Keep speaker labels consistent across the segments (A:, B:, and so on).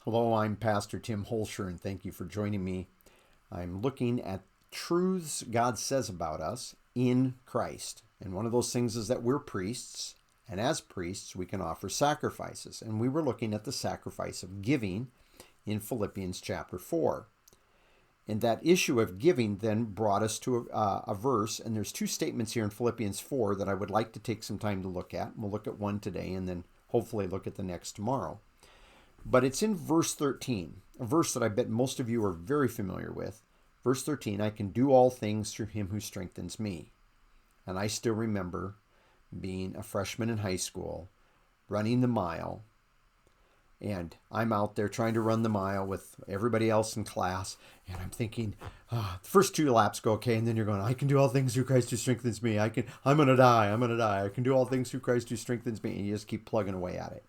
A: Hello, I'm Pastor Tim Holscher, and thank you for joining me. I'm looking at truths God says about us in Christ. And one of those things is that we're priests, and as priests, we can offer sacrifices. And we were looking at the sacrifice of giving in Philippians chapter 4. And that issue of giving then brought us to a verse, and there's two statements here in Philippians 4 that I would like to take some time to look at. We'll look at one today and then hopefully look at the next tomorrow. But it's in verse 13, a verse that I bet most of you are very familiar with. Verse 13, I can do all things through him who strengthens me. And I still remember being a freshman in high school, running the mile, and I'm out there trying to run the mile with everybody else in class, and I'm thinking, the first two laps go okay, and then you're going, I can do all things through Christ who strengthens me. I'm going to die. I can do all things through Christ who strengthens me. And you just keep plugging away at it.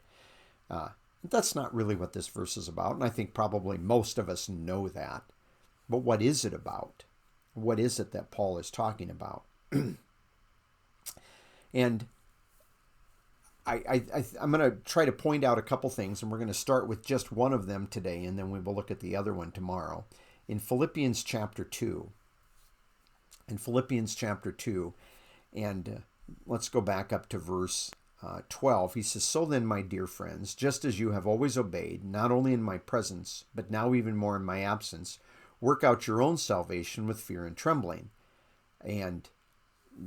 A: That's not really what this verse is about, and I think probably most of us know that. But what is it about? What is it that Paul is talking about? And I'm going to try to point out a couple things, and we're going to start with just one of them today, and then we will look at the other one tomorrow. In Philippians chapter 2, and let's go back up to verse 12, he says, So then, my dear friends, just as you have always obeyed, not only in my presence, but now even more in my absence, work out your own salvation with fear and trembling. And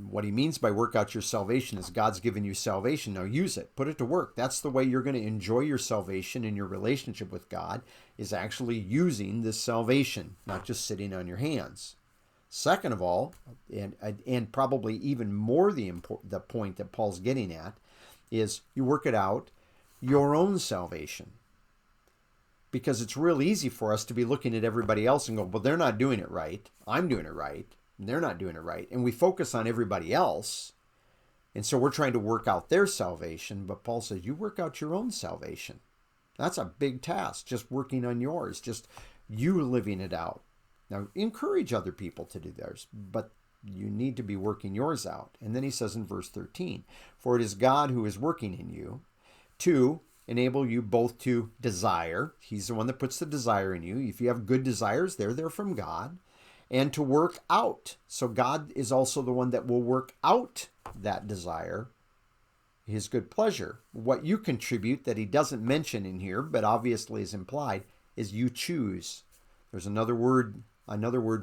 A: what he means by work out your salvation is God's given you salvation. Now use it. Put it to work. That's the way you're going to enjoy your salvation and your relationship with God, is actually using this salvation, not just sitting on your hands. Second of all, and probably even more the point that Paul's getting at, is you work it out your own salvation. Because it's real easy for us to be looking at everybody else and go, well, they're not doing it right. I'm doing it right. And they're not doing it right. And we focus on everybody else. And so we're trying to work out their salvation. But Paul says, you work out your own salvation. That's a big task, just working on yours, just you living it out. Now, encourage other people to do theirs, but you need to be working yours out. And then he says in verse 13, for it is God who is working in you to enable you both to desire. He's the one that puts the desire in you. If you have good desires, they're from God. And to work out. So God is also the one that will work out that desire, his good pleasure. What you contribute that he doesn't mention in here, but obviously is implied, is you choose. There's another word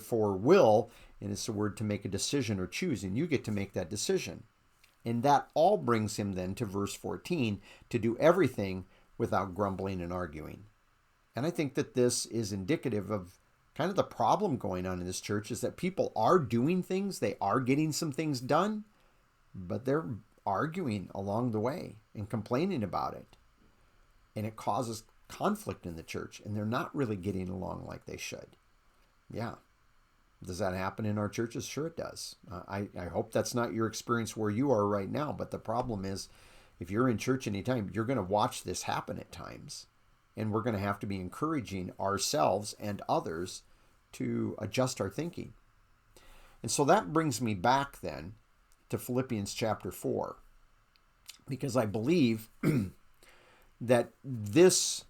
A: for will, and it's the word to make a decision or choose, and you get to make that decision. And that all brings him then to verse 14, to do everything without grumbling and arguing. And I think that this is indicative of kind of the problem going on in this church, is that people are doing things, they are getting some things done, but they're arguing along the way and complaining about it. And it causes conflict in the church, and they're not really getting along like they should. Yeah. Does that happen in our churches? Sure it does. I hope that's not your experience where you are right now, but the problem is, if you're in church anytime, you're going to watch this happen at times. And we're going to have to be encouraging ourselves and others to adjust our thinking. And so that brings me back then to Philippians chapter 4. Because I believe that this,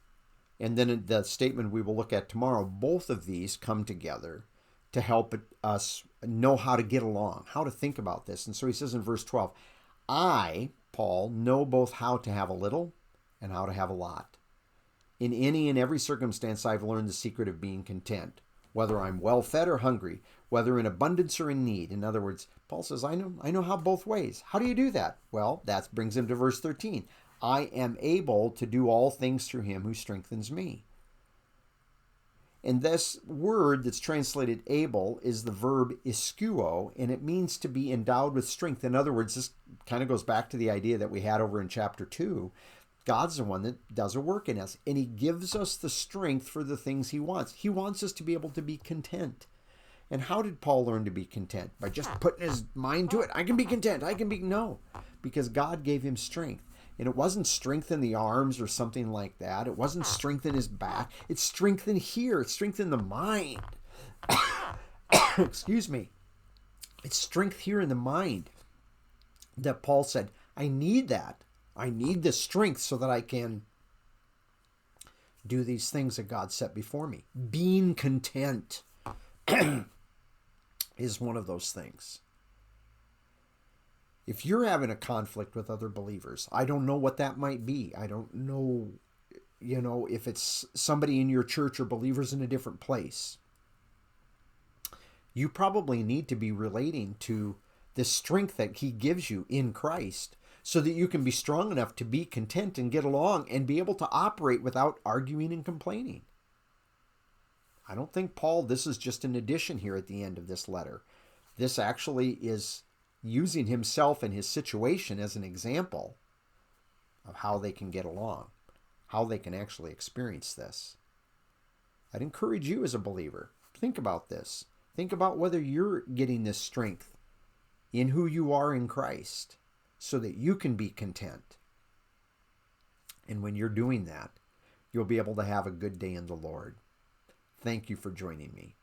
A: and then the statement we will look at tomorrow, both of these come together to help us know how to get along, how to think about this. And so he says in verse 12, I, Paul, know both how to have a little and how to have a lot. In any and every circumstance, I've learned the secret of being content, whether I'm well-fed or hungry, whether in abundance or in need. In other words, Paul says, I know how both ways. How do you do that? Well, that brings him to verse 13. I am able to do all things through him who strengthens me. And this word that's translated able is the verb iskuo, and it means to be endowed with strength. In other words, this kind of goes back to the idea that we had over in chapter 2. God's the one that does a work in us, and he gives us the strength for the things he wants. He wants us to be able to be content. And how did Paul learn to be content? By just putting his mind to it. I can be content. No, because God gave him strength. And it wasn't strength in the arms or something like that. It wasn't strength in his back. It's strength in here. It's strength in the mind. Excuse me. It's strength here in the mind that Paul said, I need that. I need this strength so that I can do these things that God set before me. Being content is one of those things. If you're having a conflict with other believers, I don't know what that might be. I don't know, if it's somebody in your church or believers in a different place. You probably need to be relating to the strength that he gives you in Christ so that you can be strong enough to be content and get along and be able to operate without arguing and complaining. I don't think this is just an addition here at the end of this letter. This actually is using himself and his situation as an example of how they can get along, how they can actually experience this. I'd encourage you as a believer, think about this. Think about whether you're getting this strength in who you are in Christ so that you can be content. And when you're doing that, you'll be able to have a good day in the Lord. Thank you for joining me.